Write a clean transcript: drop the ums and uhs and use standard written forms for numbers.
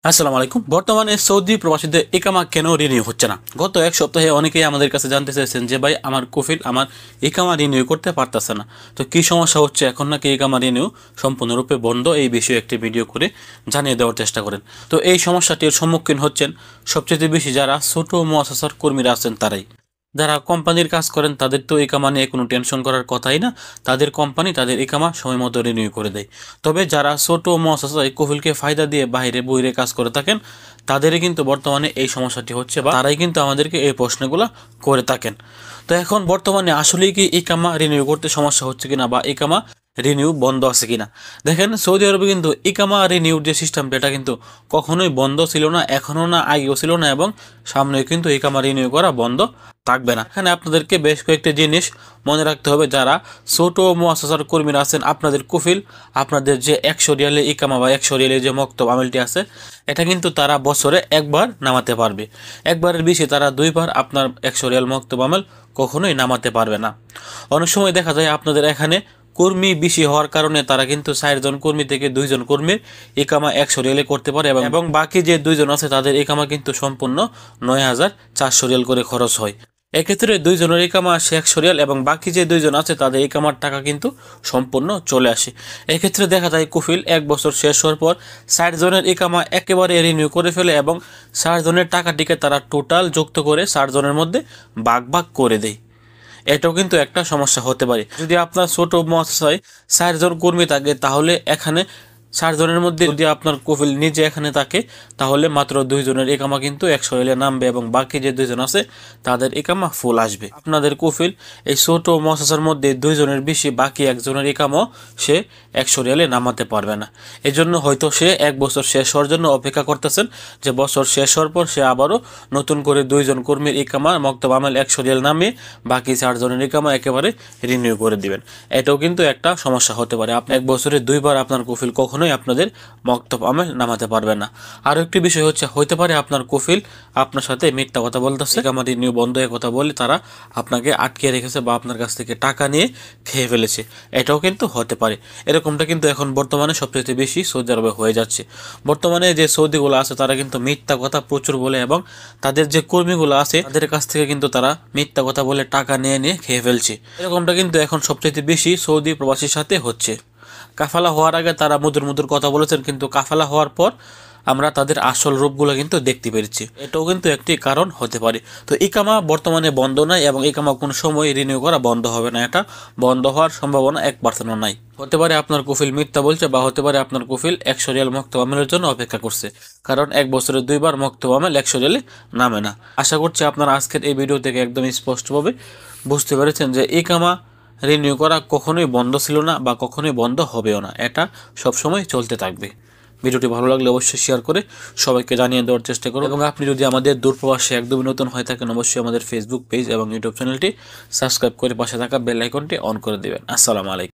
আসসালামু আলাইকুম। বর্তমানে সৌদি প্রবাসীদের ইকামা কেন রিনিউ হচ্ছে না? গত এক সপ্তাহে অনেকেই আমাদের কাছে জানতে চেয়েছেন যে ভাই আমার কফিল আমার ইকামা রিনিউ করতে পারতেছে না, তো কি সমস্যা হচ্ছে, এখন নাকি ইকামা রিনিউ সম্পূর্ণরূপে বন্ধ, এই বিষয়ে একটি ভিডিও করে জানিয়ে দেওয়ার চেষ্টা করেন। তো এই সমস্যাটির সম্মুখীন হচ্ছেন সবচেয়ে বেশি যারা ছোট মুআসাসার কর্মীরা আছেন তারাই। যারা কোম্পানির কাজ করেন তাদের তো ইকামা নিয়ে কোনো টেনশন করার কথাই না, তাদের কোম্পানি তাদের ইকামা সময় মতো রিনিউ করে দেয়। তবে যারা ছোট মুআসাসায় কফিলকে ফায়দা দিয়ে বাইরে বইরে কাজ করে থাকেন তাদেরই কিন্তু বর্তমানে এই সমস্যাটি হচ্ছে, বা তারাই কিন্তু আমাদেরকে এই প্রশ্নগুলো করে থাকেন। তো এখন বর্তমানে আসলেই কি ইকামা রিনিউ করতে সমস্যা হচ্ছে কিনা, বা ইকামা রিনিউ বন্ধ আছে কিনা? দেখেন, সৌদি আরবে কিন্তু ইকামা রিনিউর যে সিস্টেমটা এটা কিন্তু কখনোই বন্ধ ছিল না, এখনও না, আগেও ছিল না, এবং সামনেও কিন্তু ইকামা রিনিউ করা বন্ধ থাকবে না। এখানে আপনাদেরকে বেশ কয়েকটি জিনিস মনে রাখতে হবে। যারা ছোট মুআসাসার কর্মীরা আছেন, আপনাদের কফিল আপনাদের যে 100 রিয়ালে ইকামা বা 100 রিয়ালের যে মক্তব আমেলটি আছে এটা কিন্তু তারা বছরে একবার নামাতে পারবে। একবারের বেশি তারা দুইবার আপনার 100 রিয়াল মক্তব আমল কখনোই নামাতে পারবে না। অনেক সময় দেখা যায় আপনাদের এখানে কর্মী বেশি হওয়ার কারণে তারা কিন্তু 4 জন কর্মী থেকে 2 জন কর্মীর ইকামা 100 রিয়ালে করতে পারে, এবং বাকি যে 2 জন আছে তাদের ইকামা কিন্তু সম্পূর্ণ 9400 রিয়াল করে খরচ হয়। এক্ষেত্রে 2 জনের ইকামা আসে 100 রিয়াল, এবং বাকি যে 2 জন আছে তাদের ইকামার টাকা কিন্তু সম্পূর্ণ চলে আসে। এক্ষেত্রে দেখা যায় কফিল 1 বছর শেষ হওয়ার পর 60 জনের ইকামা একেবারে রিনিউ করে ফেলে, এবং 60 জনের টাকাটিকে তারা টোটাল যুক্ত করে 60 জনের মধ্যে ভাগ ভাগ করে দেয়। এটাও কিন্তু একটা সমস্যা হতে পারে। যদি আপনার ছোট মুআসাসায় 4 জন কর্মী থাকে তাহলে এখানে 60 জনের মধ্যে যদি আপনার কফিল নিজে এখানে থাকে তাহলে মাত্র 2 জনের ইকামা কিন্তু 100 রিয়ালে নামবে, এবং বাকি যে 2 জন আছে তাদের ইকামা ফুল আসবে। আপনাদের কফিল এই ছোট মুআসাসার মধ্যে 2 জনের বেশি বাকি একজনের ইকামাও সে 100 রিয়ালে নামাতে পারবে না। এজন্য হয়তো সে 1 বছর শেষ হওয়ার জন্য অপেক্ষা করতেছেন, যে বছর শেষ হওয়ার পর সে আবারও নতুন করে 2 জন কর্মীর ইকামা মক্তব আমল 100 রিয়াল নামিয়ে বাকি 4 জনের ইকামা একেবারে রিনিউ করে দিবেন। এটাও কিন্তু একটা সমস্যা হতে পারে। আপনি 1 বছরে 2 বার আপনার কফিল কখনোই আপনাদের মক্তব আমল নামাতে পারবে না। আরও একটি বিষয় হচ্ছে, হতে পারে আপনার কফিল আপনার সাথে মিথ্যা কথা বলতেছে, ইকামা রিনিউ বন্ধ হয়ে কথা বলে তারা আপনাকে আটকে রেখেছে বা আপনার কাছ থেকে টাকা নিয়ে খেয়ে ফেলেছে। এটাও কিন্তু হতে পারে। এরকমটা কিন্তু এখন বর্তমানে সবচেয়ে বেশি সৌদি আরবে হয়ে যাচ্ছে। বর্তমানে যে সৌদিগুলো আছে তারা কিন্তু মিথ্যা কথা প্রচুর বলে, এবং তাদের যে কর্মীগুলো আছে তাদের কাছ থেকে কিন্তু তারা মিথ্যা কথা বলে টাকা নিয়ে নিয়ে খেয়ে ফেলছে। এরকমটা কিন্তু এখন সবচেয়ে বেশি সৌদি প্রবাসীর সাথে হচ্ছে। কাফালা হওয়ার আগে তারা মধুর মধুর কথা বলেছেন, কিন্তু কাফালা হওয়ার পর আমরা তাদের আসল রূপগুলো কিন্তু দেখতে পেরেছি। এটাও কিন্তু একটি কারণ হতে পারে। তো ইকামা বর্তমানে বন্ধ নাই, এবং ইকামা কোনো সময় রিনিউ করা বন্ধ হবে না, এটা বন্ধ হওয়ার সম্ভাবনা 1% নাই। হতে পারে আপনার কফিল মিথ্যা বলছে, বা হতে পারে আপনার কফিল 100 রিয়াল মক্তব আমলের জন্য অপেক্ষা করছে, কারণ 1 বছরে 2 বার মক্তব আমল 100 রিয়ালে নামে না। আশা করছি আপনারা আজকের এই ভিডিও থেকে একদম স্পষ্টভাবে বুঝতে পেরেছেন যে ইকামা রিনিউ করা কখনোই বন্ধ ছিল না, বা কখনোই বন্ধ হবেও না, এটা সবসময় চলতে থাকবে। ভিডিওটি ভালো লাগলে অবশ্যই শেয়ার করে সবাইকে জানিয়ে দেওয়ার চেষ্টা করুন, এবং আপনি যদি আমাদের দূরপ্রবাসে একদমই নতুন হয়ে থাকেন অবশ্যই আমাদের ফেসবুক পেজ এবং ইউটিউব চ্যানেলটি সাবস্ক্রাইব করে পাশে থাকা বেল আইকনটি অন করে দেবেন। আসসালামু আলাইকুম।